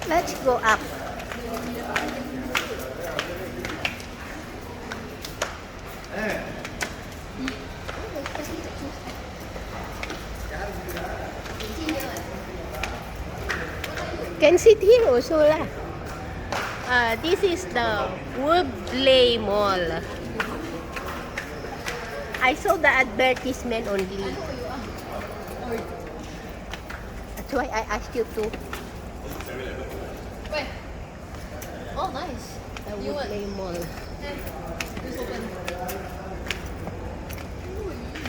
Let's go up. Can sit here also lah. This is the Woodley Mall. I saw the advertisement only. That's why I asked you to. Wait. Oh, nice. The Woodley Mall. It's open.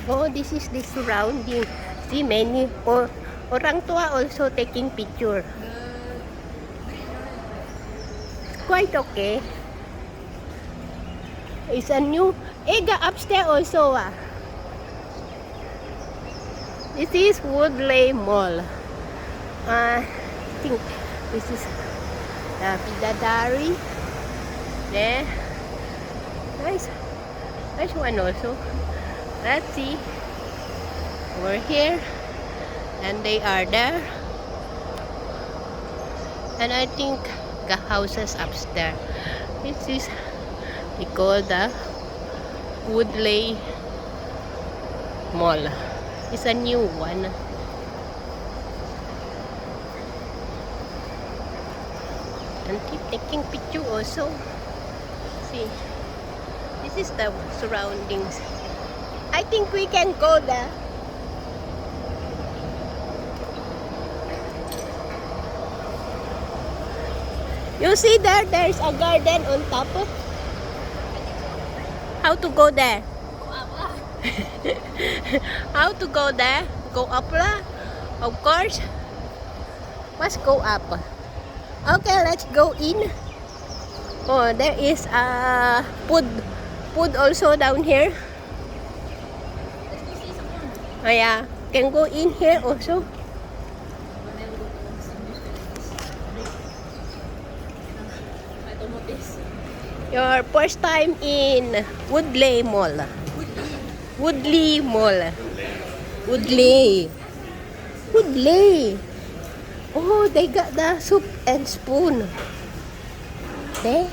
Oh, this is the surrounding. See, many orang tua also taking picture. Quite okay. It's a new. The upstairs also. This is Woodley Mall. I think this is the Bidadari. There. Nice one also. Let's see. We're here. And they are there. And I think the houses upstairs. This is, we call the Woodley Mall. It's a new one. And keep taking picture also. See, this is the surroundings. I think we can go there. You see there, there's a garden on top. How to go there? How to go there? Go up lah. Of course. Must go up. Okay, let's go in. Oh, there is a food also down here. Oh yeah, can go in here also. Your first time in Woodley Mall. Woodley Mall. Woodley. Woodley. Oh, they got the soup and spoon. There.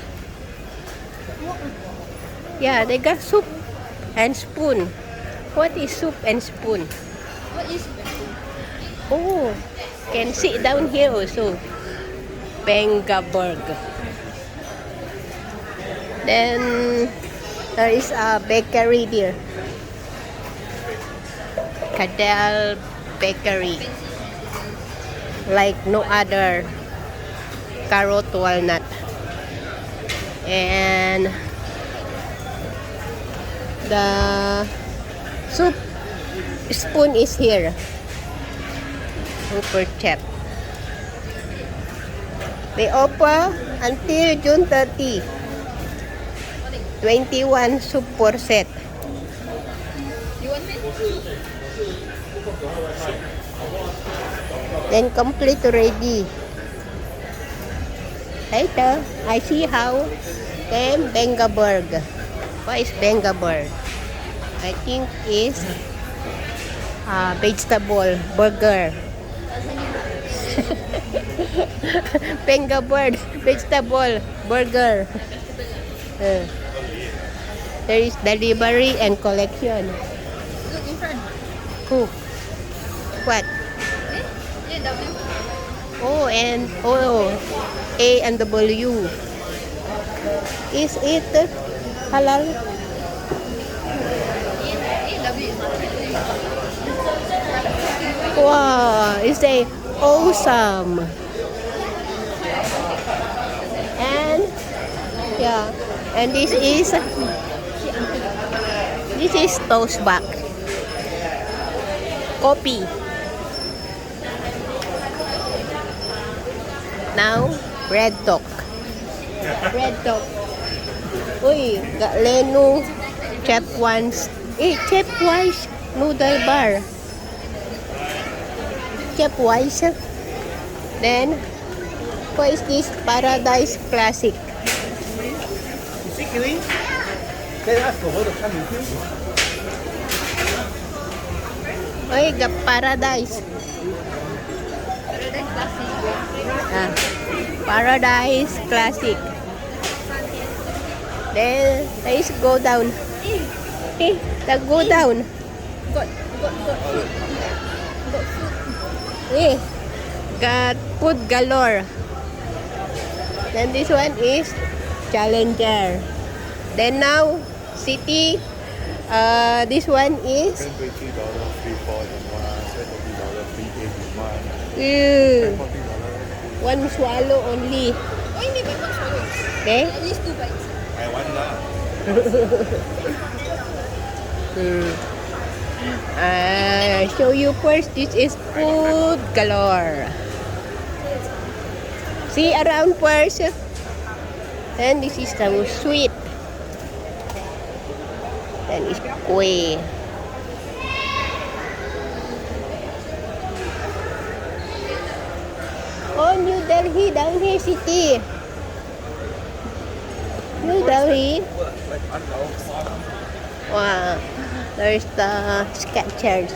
Yeah, they got soup and spoon. What is soup and spoon? What is Oh, can sit down here also. Bengaburg. Then there is a bakery there. Cadel Bakery. Like no other. Carrot walnut. And the soup spoon is here. Super chat. They open until June 30. 21 soup per set. You want it? Then complete ready. Later, I see how came Bengaburg. What is Bengaburg? I think is vegetable burger. Bengaburg vegetable burger. There is delivery and collection. Look in front. Who? What? Yeah, W. Oh, and A and W. Is it halal? W. Wow, it's a awesome. And yeah, and this is toast bag. Coffee. Now, bread talk. Bread talk. Uy, Galeno, Chef One's, Chef Wise noodle bar. Chef Wise. Then, what is this? Paradise Classic. Uy, Paradise. Paradise Classic. Ah. Paradise Classic. Then let's go down. Let's go down. Got food. Got food galore. Then this one is Challenger. Then now city. This one is $20 free fall in one, $20 free egg in one, uh, $40. one swallow only. Oh, ini memang swallow. Okay. At least 2 bites. I want lah. Show you first. This is food galore. See around first. Then this is the sweet. Then is kueh. Oh, New Delhi down here city. New Delhi. Wow, there's the Skechers.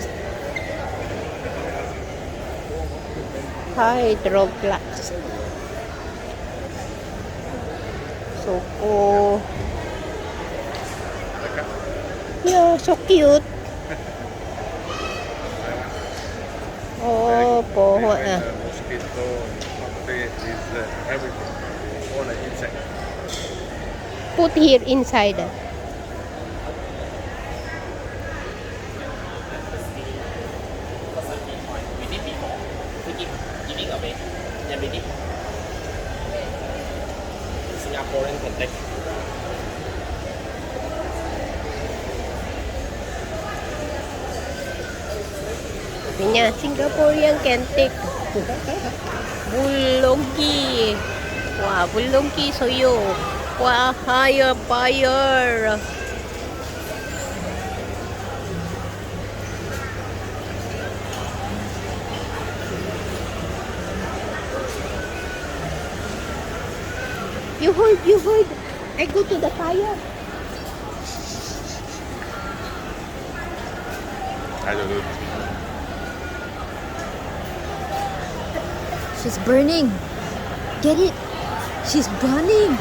Hydroblast. So cool. Yeah, so cute. Oh, poho ah. Mosquito, is everything. All the insect. Put here inside. Singaporean can take. Niya, Singaporean can take. Bulgogi. Wah, bulgogi soyo. Wah, higher fire. You hold. I go to the fire. I don't know. She's burning. Get it? She's burning.